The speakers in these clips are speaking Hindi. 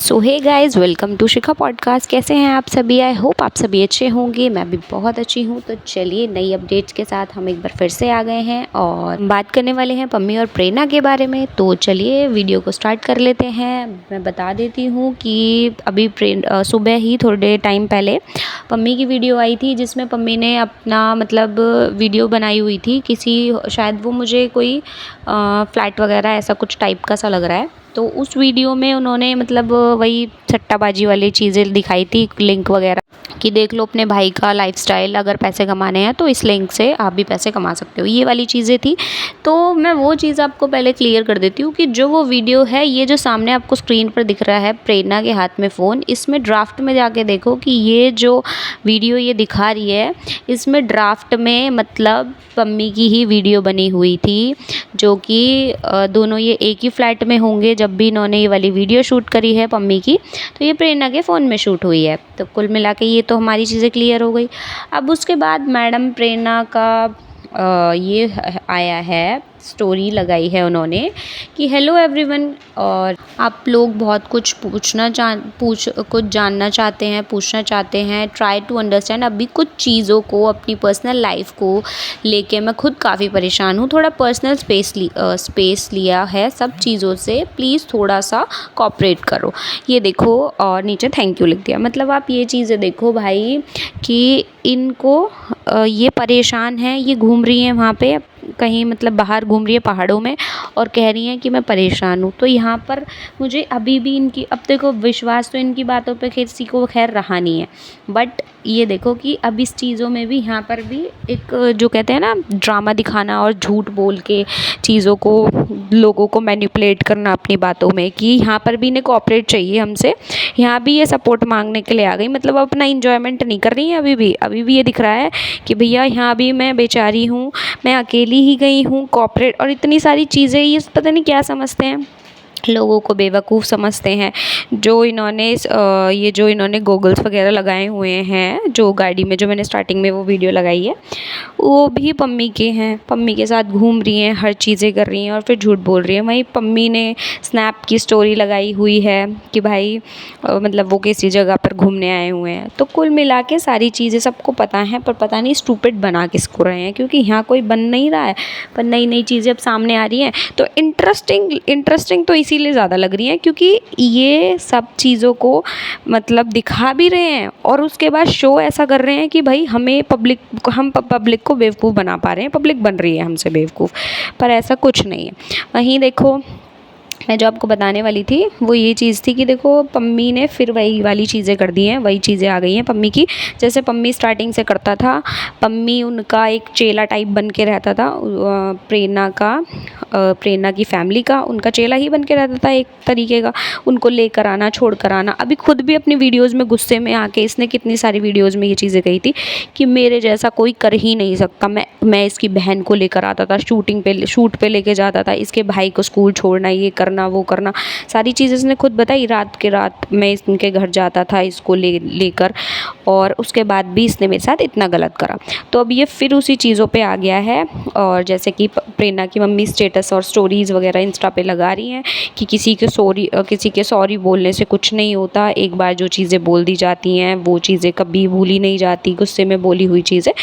So hey guys, welcome to Shikha podcast. कैसे हैं आप सभी? आई होप आप सभी अच्छे होंगे। मैं भी बहुत अच्छी हूँ। तो चलिए, नई अपडेट्स के साथ हम एक बार फिर से आ गए हैं और बात करने वाले हैं पम्मी और प्रेरणा के बारे में। तो चलिए वीडियो को स्टार्ट कर लेते हैं। मैं बता देती हूँ कि अभी सुबह ही थोड़े टाइम पहले पम्मी की वीडियो आई थी, जिसमें पम्मी ने अपना मतलब वीडियो बनाई हुई थी किसी, शायद वो मुझे कोई फ्लैट वगैरह ऐसा कुछ टाइप का सा लग रहा है। तो उस वीडियो में उन्होंने मतलब वही सट्टाबाजी वाली चीज़ें दिखाई थी, लिंक वगैरह कि देख लो अपने भाई का लाइफस्टाइल, अगर पैसे कमाने हैं तो इस लिंक से आप भी पैसे कमा सकते हो, ये वाली चीज़ें थी। तो मैं वो चीज़ आपको पहले क्लियर कर देती हूँ कि जो वो वीडियो है, ये जो सामने आपको स्क्रीन पर दिख रहा है प्रेरणा के हाथ में फ़ोन, इसमें ड्राफ्ट में जाके देखो कि ये जो वीडियो ये दिखा रही है, इसमें ड्राफ्ट में मतलब पम्मी की ही वीडियो बनी हुई थी, जो कि दोनों ये एक ही फ्लैट में होंगे जब भी इन्होंने ये वाली वीडियो शूट करी है पम्मी की। तो ये प्रेरणा के फ़ोन में शूट हुई है। तो कुल मिला के ये तो हमारी चीज़ें क्लियर हो गई। अब उसके बाद मैडम प्रेरणा का ये आया है, स्टोरी लगाई है उन्होंने कि हेलो एवरीवन, और आप लोग बहुत कुछ कुछ जानना चाहते हैं, पूछना चाहते हैं, ट्राई टू अंडरस्टैंड। अभी कुछ चीज़ों को, अपनी पर्सनल लाइफ को लेके मैं खुद काफ़ी परेशान हूँ। थोड़ा पर्सनल स्पेस लिया है सब चीज़ों से, प्लीज़ थोड़ा सा कोऑपरेट करो। ये देखो, और नीचे थैंक यू लिख दिया। मतलब आप ये चीज़ें देखो भाई कि इनको ये परेशान है, ये घूम रही हैं वहाँ पे कहीं, मतलब बाहर घूम रही है पहाड़ों में, और कह रही हैं कि मैं परेशान हूँ। तो यहाँ पर मुझे अभी भी इनकी, अब देखो विश्वास तो इनकी बातों पे किसी को खैर रहा नहीं है, बट ये देखो कि अब इस चीज़ों में भी, यहाँ पर भी एक जो कहते हैं ना ड्रामा दिखाना और झूठ बोल के चीज़ों को, लोगों को मैनिपुलेट करना अपनी बातों में, कि यहाँ पर भी इन्हें कोऑपरेट चाहिए हमसे। यहाँ भी ये सपोर्ट मांगने के लिए आ गई, मतलब अपना इंजॉयमेंट नहीं कर रही है अभी भी ये दिख रहा है कि भैया यहाँ भी मैं बेचारी हूँ, मैं अकेली ही गई हूँ, कॉर्पोरेट और इतनी सारी चीज़ें, ये पता नहीं क्या समझते हैं, लोगों को बेवकूफ़ समझते हैं। जो इन्होंने ये जो इन्होंने गॉगल्स वगैरह लगाए हुए हैं, जो गाड़ी में, जो मैंने स्टार्टिंग में वो वीडियो लगाई है, वो भी पम्मी के हैं। पम्मी के साथ घूम रही हैं, हर चीज़ें कर रही हैं और फिर झूठ बोल रही हैं। वहीं पम्मी ने स्नैप की स्टोरी लगाई हुई है कि भाई मतलब वो किसी जगह पर घूमने आए हुए हैं। तो कुल मिला के सारी चीज़ें सबको पता हैं, पर पता नहीं स्टूपिड बना किसको रहे हैं, क्योंकि यहाँ कोई बन नहीं रहा है, पर नई नई चीज़ें अब सामने आ रही हैं। तो इंटरेस्टिंग तो इसीलिए ज़्यादा लग रही हैं क्योंकि ये सब चीज़ों को मतलब दिखा भी रहे हैं और उसके बाद शो ऐसा कर रहे हैं कि भाई हम पब्लिक को बेवकूफ़ बना पा रहे हैं, पब्लिक बन रही है हमसे बेवकूफ़, पर ऐसा कुछ नहीं है। वहीं देखो, मैं जो आपको बताने वाली थी वो ये चीज़ थी कि देखो पम्मी ने फिर वही वाली चीज़ें कर दी हैं, वही चीज़ें आ गई हैं पम्मी की। जैसे पम्मी स्टार्टिंग से करता था, पम्मी उनका एक चेला टाइप बन के रहता था, प्रेरणा की फैमिली का उनका चेला ही बन के रहता था एक तरीके का, उनको लेकर आना, छोड़ कर आना। अभी खुद भी अपनी वीडियोज़ में गुस्से में आके इसने कितनी सारी वीडियोज़ में ये चीज़ें कही थी कि मेरे जैसा कोई कर ही नहीं सकता। मैं इसकी बहन को लेकर आता था, शूट पे लेके जाता था, इसके भाई को स्कूल छोड़ना, ये करना वो करना, सारी चीज़ें इसने खुद बताई। रात के रात मैं इनके घर जाता था इसको लेकर, और उसके बाद भी इसने मेरे साथ इतना गलत करा। तो अब ये फिर उसी चीज़ों पे आ गया है, और जैसे कि प्रेरणा की मम्मी स्टेटस और स्टोरीज़ वगैरह इंस्टा पे लगा रही हैं कि किसी के सॉरी बोलने से कुछ नहीं होता, एक बार जो चीज़ें बोल दी जाती हैं वो चीज़ें कभी भूली नहीं जाती, गुस्से में बोली हुई चीज़ें।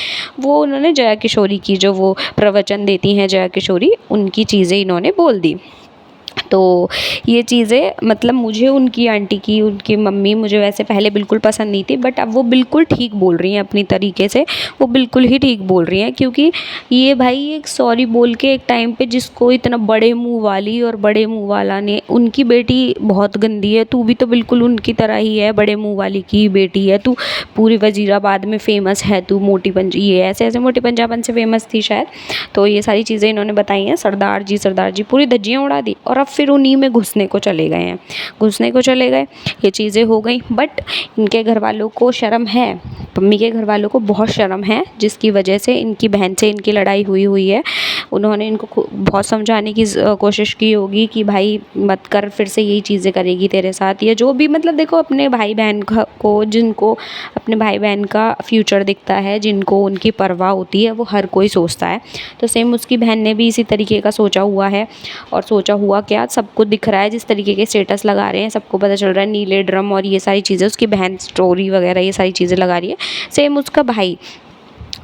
वो उन्होंने जया किशोरी की, जो वो प्रवचन देती हैं जया किशोरी, उनकी चीज़ें इन्होंने बोल दी। तो ये चीज़ें मतलब मुझे उनकी आंटी की, उनकी मम्मी मुझे वैसे पहले बिल्कुल पसंद नहीं थी, बट अब वो बिल्कुल ठीक बोल रही हैं अपनी तरीके से, वो बिल्कुल ही ठीक बोल रही हैं। क्योंकि ये भाई एक सॉरी बोल के एक टाइम पे जिसको इतना बड़े मुंह वाली और बड़े मुंह वाला ने, उनकी बेटी बहुत गंदी है, तू भी तो बिल्कुल उनकी तरह ही है, बड़े मुंह वाली की बेटी है तू, पूरी वजीराबाद में फ़ेमस है तू, मोटी ये ऐसे मोटी पंजाबन से फेमस थी शायद। तो ये सारी चीज़ें इन्होंने बताई हैं, सरदार जी पूरी धज्जियाँ उड़ा दी, और अब फिर उन्हीं में घुसने को चले गए। ये चीज़ें हो गई, बट इनके घर वालों को शर्म है, पम्मी के घर वालों को बहुत शर्म है, जिसकी वजह से इनकी बहन से इनकी लड़ाई हुई है। उन्होंने इनको बहुत समझाने की कोशिश की होगी कि भाई मत कर, फिर से यही चीज़ें करेगी तेरे साथ, या जो भी, मतलब देखो अपने भाई बहन को, जिनको अपने भाई बहन का फ्यूचर दिखता है, जिनको उनकी परवाह होती है, वो हर कोई सोचता है। तो सेम उसकी बहन ने भी इसी तरीके का सोचा हुआ है, और सोचा हुआ क्या सबको दिख रहा है, जिस तरीके के स्टेटस लगा रहे हैं सबको पता चल रहा है, नीले ड्रम और ये सारी चीज़ें, उसकी बहन स्टोरी वगैरह ये सारी चीज़ें लगा रही है। सेम उसका भाई,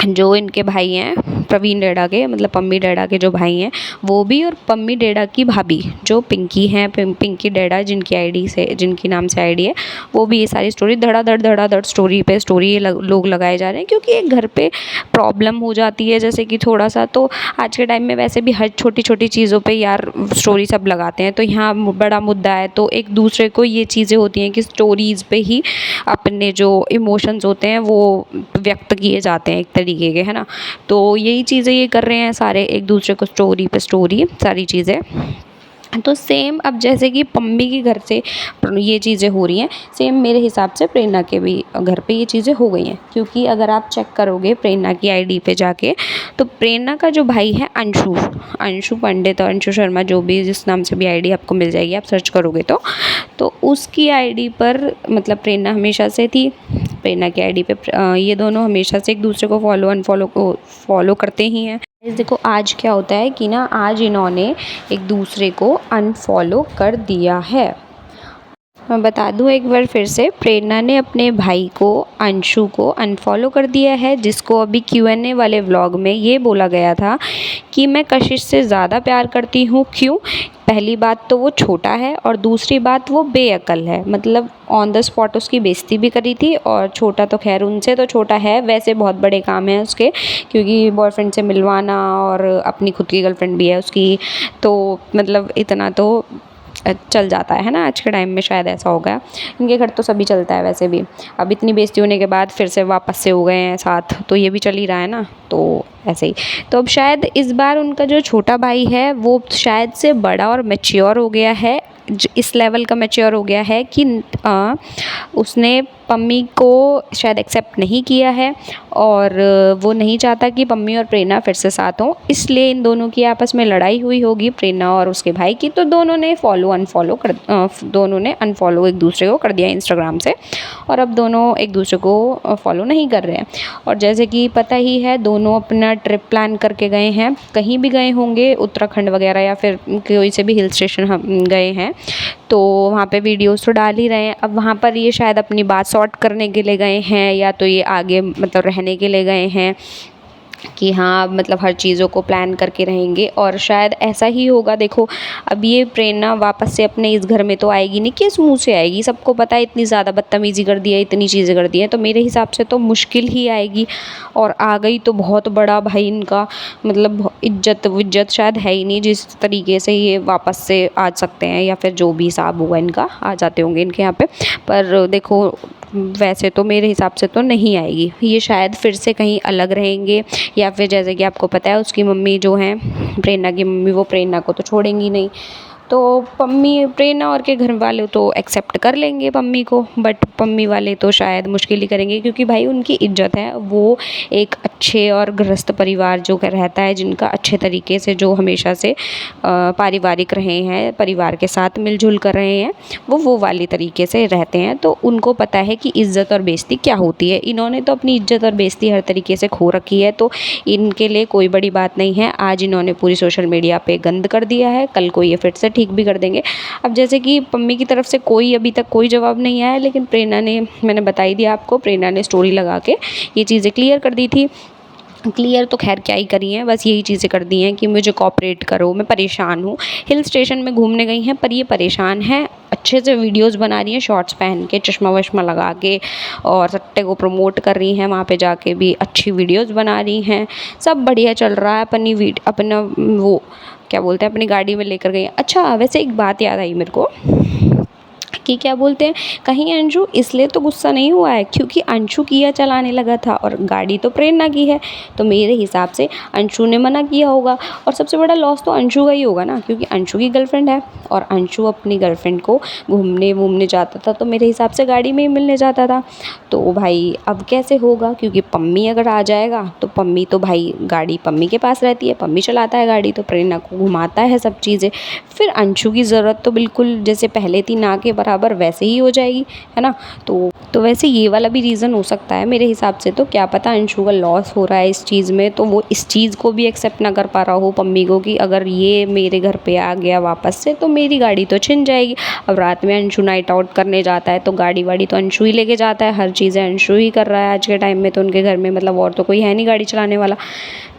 जो इनके भाई हैं प्रवीण डेढ़ा के, मतलब पम्मी डेढ़ा के जो भाई हैं वो भी, और पम्मी डेढ़ा की भाभी जो पिंकी हैं, पिंकी डेढ़ा जिनकी आईडी से, जिनकी नाम से आईडी है, वो भी ये सारी स्टोरी धड़ाधड़ स्टोरी पे स्टोरी लोग लगाए जा रहे हैं। क्योंकि एक घर पे प्रॉब्लम हो जाती है जैसे कि थोड़ा सा, तो आज के टाइम में वैसे भी हर छोटी छोटी चीज़ों पर यार स्टोरी सब लगाते हैं। तो यहाँ बड़ा मुद्दा है तो एक दूसरे को ये चीज़ें होती हैं कि स्टोरीज़ पे ही अपने जो इमोशंस होते हैं वो व्यक्त किए जाते हैं एक तरीके के, है ना। तो यही चीज़ें ये कर रहे हैं सारे, एक दूसरे को स्टोरी पे स्टोरी सारी चीज़ें। तो सेम अब जैसे कि पम्मी के घर से ये चीज़ें हो रही हैं, सेम मेरे हिसाब से प्रेरणा के भी घर पे ये चीज़ें हो गई हैं। क्योंकि अगर आप चेक करोगे प्रेरणा की आईडी पे जाके, तो प्रेरणा का जो भाई है अंशु पंडित और अंशु शर्मा, जो भी जिस नाम से भी आईडी आपको मिल जाएगी आप सर्च करोगे तो उसकी आईडी पर मतलब प्रेरणा हमेशा से थी। प्रेरणा की आईडी पे ये दोनों हमेशा से एक दूसरे को फॉलो करते ही हैं। देखो आज क्या होता है कि ना, आज इन्होंने एक दूसरे को अनफॉलो कर दिया है। मैं बता दूं एक बार फिर से, प्रेरणा ने अपने भाई को अंशु को अनफॉलो कर दिया है, जिसको अभी Q&A वाले व्लॉग में ये बोला गया था कि मैं कशिश से ज़्यादा प्यार करती हूँ। क्यों? पहली बात तो वो छोटा है और दूसरी बात वो बेअक्ल है। मतलब ऑन द स्पॉट उसकी बेइज्जती भी करी थी, और छोटा तो खैर उनसे तो छोटा है, वैसे बहुत बड़े काम हैं उसके, क्योंकि बॉयफ्रेंड से मिलवाना और अपनी खुद की गर्लफ्रेंड भी है उसकी, तो मतलब इतना तो चल जाता है ना। आज के टाइम में शायद ऐसा हो गया, इनके घर तो सभी चलता है वैसे भी। अब इतनी बेइज्जती होने के बाद फिर से वापस से हो गए हैं साथ, तो ये भी चल ही रहा है ना, तो ऐसे ही। तो अब शायद इस बार उनका जो छोटा भाई है वो शायद से बड़ा और मैच्योर हो गया है, इस लेवल का मैच्योर हो गया है कि उसने पम्मी को शायद एक्सेप्ट नहीं किया है, और वो नहीं चाहता कि पम्मी और प्रेरणा फिर से साथ हों। इसलिए इन दोनों की आपस में लड़ाई हुई होगी, प्रेरणा और उसके भाई की, तो दोनों ने अनफॉलो एक दूसरे को कर दिया इंस्टाग्राम से, और अब दोनों एक दूसरे को फॉलो नहीं कर रहे हैं। और जैसे कि पता ही है, दोनों अपना ट्रिप प्लान करके गए हैं, कहीं भी गए होंगे, उत्तराखंड वगैरह या फिर कोई से भी हिल स्टेशन हम गए हैं, तो वहाँ पे वीडियोस तो डाल ही रहे हैं। अब वहाँ पर ये शायद अपनी बात सॉर्ट करने के लिए गए हैं, या तो ये आगे मतलब रहने के लिए गए हैं कि हाँ मतलब हर चीज़ों को प्लान करके रहेंगे, और शायद ऐसा ही होगा। देखो अब ये प्रेरणा वापस से अपने इस घर में तो आएगी नहीं, किस मुंह से आएगी, सबको पता है इतनी ज़्यादा बदतमीज़ी कर दी है, इतनी चीज़ें कर दी हैं, तो मेरे हिसाब से तो मुश्किल ही आएगी। और आ गई तो बहुत बड़ा भाई इनका, मतलब इज्जत शायद है ही नहीं जिस तरीके से ये वापस से आ सकते हैं, या फिर जो भी हिसाब हुआ इनका आ जाते होंगे इनके यहाँ पे। पर देखो वैसे तो मेरे हिसाब से तो नहीं आएगी, ये शायद फिर से कहीं अलग रहेंगे, या फिर जैसे कि आपको पता है उसकी मम्मी जो हैं, प्रेरणा की मम्मी, वो प्रेरणा को तो छोड़ेंगी नहीं। तो पम्मी, प्रेरणा और के घर वाले तो एक्सेप्ट कर लेंगे पम्मी को, बट पम्मी वाले तो शायद मुश्किल ही करेंगे, क्योंकि भाई उनकी इज्जत है, वो एक अच्छे और गृहस्थ परिवार जो रहता है, जिनका अच्छे तरीके से, जो हमेशा से पारिवारिक रहे हैं, परिवार के साथ मिलजुल कर रहे हैं, वो वाली तरीके से रहते हैं। तो उनको पता है कि इज़्ज़त और बेइज्जती क्या होती है। इन्होंने तो अपनी इज्जत और बेइज्जती हर तरीके से खो रखी है, तो इनके लिए कोई बड़ी बात नहीं है। आज इन्होंने पूरी सोशल मीडिया पे गंद कर दिया है, कल को ये फिर से ठीक भी कर देंगे। अब जैसे कि पम्मी की तरफ से अभी तक कोई जवाब नहीं आया, लेकिन प्रेरणा ने, मैंने बता ही दिया आपको, प्रेरणा ने स्टोरी लगा के ये चीज़ें क्लियर कर दी थी। क्लियर तो खैर क्या ही करी हैं, बस यही चीज़ें कर दी हैं कि मुझे कोऑपरेट करो, मैं परेशान हूँ। हिल स्टेशन में घूमने गई हैं, पर ये परेशान हैं, अच्छे से वीडियोस बना रही हैं शॉर्ट्स पहन के, चश्मा वश्मा लगा के, और सट्टे को प्रमोट कर रही हैं, वहाँ पे जाके भी अच्छी वीडियोस बना रही हैं, सब बढ़िया चल रहा है। अपना वो क्या बोलते हैं, अपनी गाड़ी में लेकर गई। अच्छा वैसे एक बात याद आई मेरे को कि क्या बोलते हैं, कहीं अंशु इसलिए तो गुस्सा नहीं हुआ है क्योंकि अंशु किया चलाने लगा था और गाड़ी तो प्रेरणा की है, तो मेरे हिसाब से अंशु ने मना किया होगा। और सबसे बड़ा लॉस तो अंशु का ही होगा ना, क्योंकि अंशु की गर्लफ्रेंड है और अंशु अपनी गर्लफ्रेंड को घूमने जाता था, तो मेरे हिसाब से गाड़ी में ही मिलने जाता था। तो भाई अब कैसे होगा, क्योंकि पम्मी अगर आ जाएगा तो पम्मी तो भाई गाड़ी पम्मी के पास रहती है, पम्मी चलाता है गाड़ी, तो प्रेरणा को घुमाता है सब चीज़ें। फिर अंशु की ज़रूरत तो बिल्कुल जैसे पहले थी ना के बराबर बराबर वैसे ही हो जाएगी, है ना। तो वैसे ये वाला भी रीज़न हो सकता है मेरे हिसाब से। तो क्या पता अंशु का लॉस हो रहा है इस चीज़ में, तो वो इस चीज़ को भी एक्सेप्ट ना कर पा रहा हो पम्मी को कि अगर ये मेरे घर पे आ गया वापस से तो मेरी गाड़ी तो छिन जाएगी। अब रात में अंशु नाइट आउट करने जाता है तो गाड़ी वाड़ी तो अंशु ही लेके जाता है, हर चीज़ें अंशु ही कर रहा है आज के टाइम में तो उनके घर में, मतलब और तो कोई है नहीं गाड़ी चलाने वाला।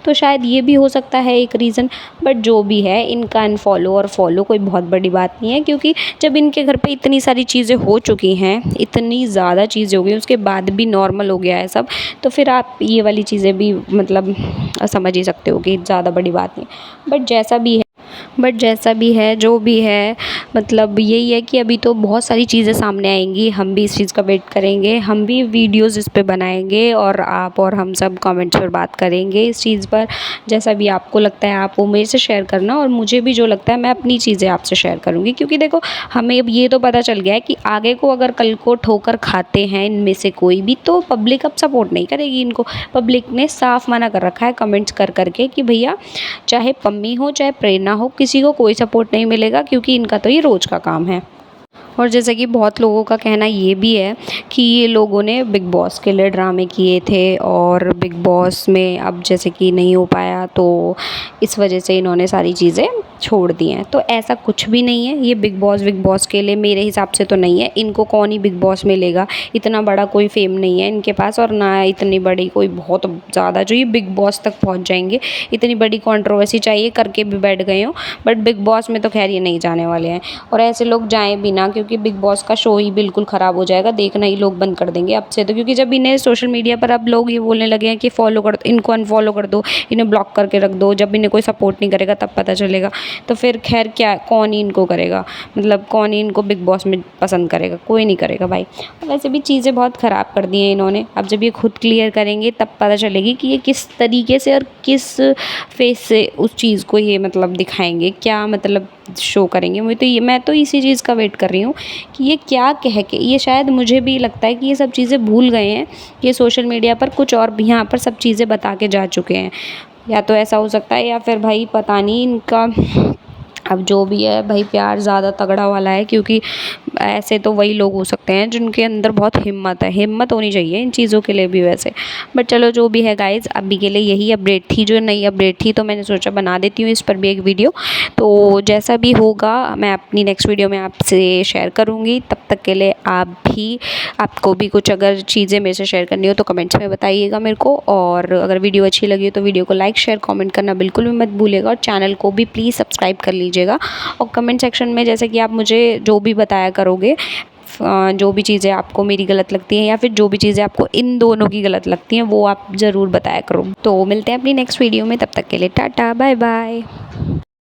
तो शायद ये भी हो सकता है एक रीज़न। बट जो भी है, इनका अनफॉलो और फॉलो कोई बहुत बड़ी बात नहीं है, क्योंकि जब इनके घर पे इतनी सारी चीज़ें हो चुकी हैं, इतनी ज़्यादा चीज़ें हो गई, उसके बाद भी नॉर्मल हो गया है सब, तो फिर आप ये वाली चीज़ें भी मतलब समझ ही सकते हो कि ज़्यादा बड़ी बात नहीं। बट जैसा भी है जो भी है, मतलब यही है कि अभी तो बहुत सारी चीज़ें सामने आएंगी, हम भी इस चीज़ का वेट करेंगे, हम भी वीडियोस इस पे बनाएंगे और आप और हम सब कमेंट्स पर बात करेंगे इस चीज़ पर। जैसा भी आपको लगता है आप वो मेरे से शेयर करना, और मुझे भी जो लगता है मैं अपनी चीज़ें आपसे शेयर करूँगी। क्योंकि देखो, हमें अब ये तो पता चल गया है कि आगे को अगर कल को ठोकर खाते हैं इनमें से कोई भी, तो पब्लिक अब सपोर्ट नहीं करेगी इनको। पब्लिक ने साफ मना कर रखा है कमेंट्स कर करके कि भैया चाहे पम्मी हो चाहे प्रेरणा हो, किसी को कोई सपोर्ट नहीं मिलेगा, क्योंकि इनका तो ये रोज़ का काम है। और जैसे कि बहुत लोगों का कहना ये भी है कि ये लोगों ने बिग बॉस के लिए ड्रामे किए थे और बिग बॉस में अब जैसे कि नहीं हो पाया, तो इस वजह से इन्होंने सारी चीज़ें छोड़ दी हैं। तो ऐसा कुछ भी नहीं है, ये बिग बॉस के लिए मेरे हिसाब से तो नहीं है। इनको कौन ही बिग बॉस में लेगा, इतना बड़ा कोई फेम नहीं है इनके पास, और ना इतनी बड़ी कोई बहुत ज़्यादा जो ये बिग बॉस तक पहुँच जाएंगे। इतनी बड़ी कंट्रोवर्सी चाहिए करके भी बैठ गए हो, बट बिग बॉस में तो खैर ये नहीं जाने वाले हैं। और ऐसे लोग जाएँ भी ना, क्योंकि बिग बॉस का शो ही बिल्कुल ख़राब हो जाएगा, देखना ही लोग बंद कर देंगे अब से तो। क्योंकि जब इन्हें सोशल मीडिया पर अब लोग ये बोलने लगे हैं कि फॉलो कर, इनको अनफॉलो कर दो, इन्हें ब्लॉक करके रख दो, जब इन्हें कोई सपोर्ट नहीं करेगा तब पता चलेगा। तो फिर खैर क्या, कौन ही इनको करेगा, मतलब कौन ही इनको बिग बॉस में पसंद करेगा, कोई नहीं करेगा भाई। वैसे भी चीज़ें बहुत ख़राब कर दी हैं इन्होंने, अब जब ये खुद क्लियर करेंगे तब पता चलेगी कि ये किस तरीके से और किस फेस से उस चीज़ को ये मतलब दिखाएंगे, क्या मतलब शो करेंगे। मैं तो इसी चीज़ का वेट कर रही हूँ कि ये क्या कह के, ये शायद मुझे भी लगता है कि ये सब चीज़ें भूल गए हैं, ये सोशल मीडिया पर कुछ और भी यहाँ पर सब चीज़ें बता के जा चुके हैं। या तो ऐसा हो सकता है, या फिर भाई पता नहीं इनका, अब जो भी है भाई प्यार ज़्यादा तगड़ा वाला है, क्योंकि ऐसे तो वही लोग हो सकते हैं जिनके अंदर बहुत हिम्मत है, हिम्मत होनी चाहिए इन चीज़ों के लिए भी वैसे। बट चलो जो भी है गाइज़, अभी के लिए यही अपडेट थी, जो नई अपडेट थी, तो मैंने सोचा बना देती हूँ इस पर भी एक वीडियो। तो जैसा भी होगा मैं अपनी नेक्स्ट वीडियो में आपसे शेयर करूँगी। तब तक के लिए आपको भी कुछ अगर चीज़ें मेरे से शेयर करनी हो तो कमेंट्स में बताइएगा मेरे को, और अगर वीडियो अच्छी लगी हो तो वीडियो को लाइक शेयर कमेंट करना बिल्कुल भी मत भूलिएगा, और चैनल को भी प्लीज़ सब्सक्राइब कर लीजिएगा। और कमेंट सेक्शन में जैसे कि आप मुझे जो भी बताया करोगे, जो भी चीज़ें आपको मेरी गलत लगती हैं या फिर जो भी चीज़ें आपको इन दोनों की गलत लगती हैं, वो आप ज़रूर बताया करो। तो मिलते हैं अपनी नेक्स्ट वीडियो में, तब तक के लिए टाटा बाय बाय।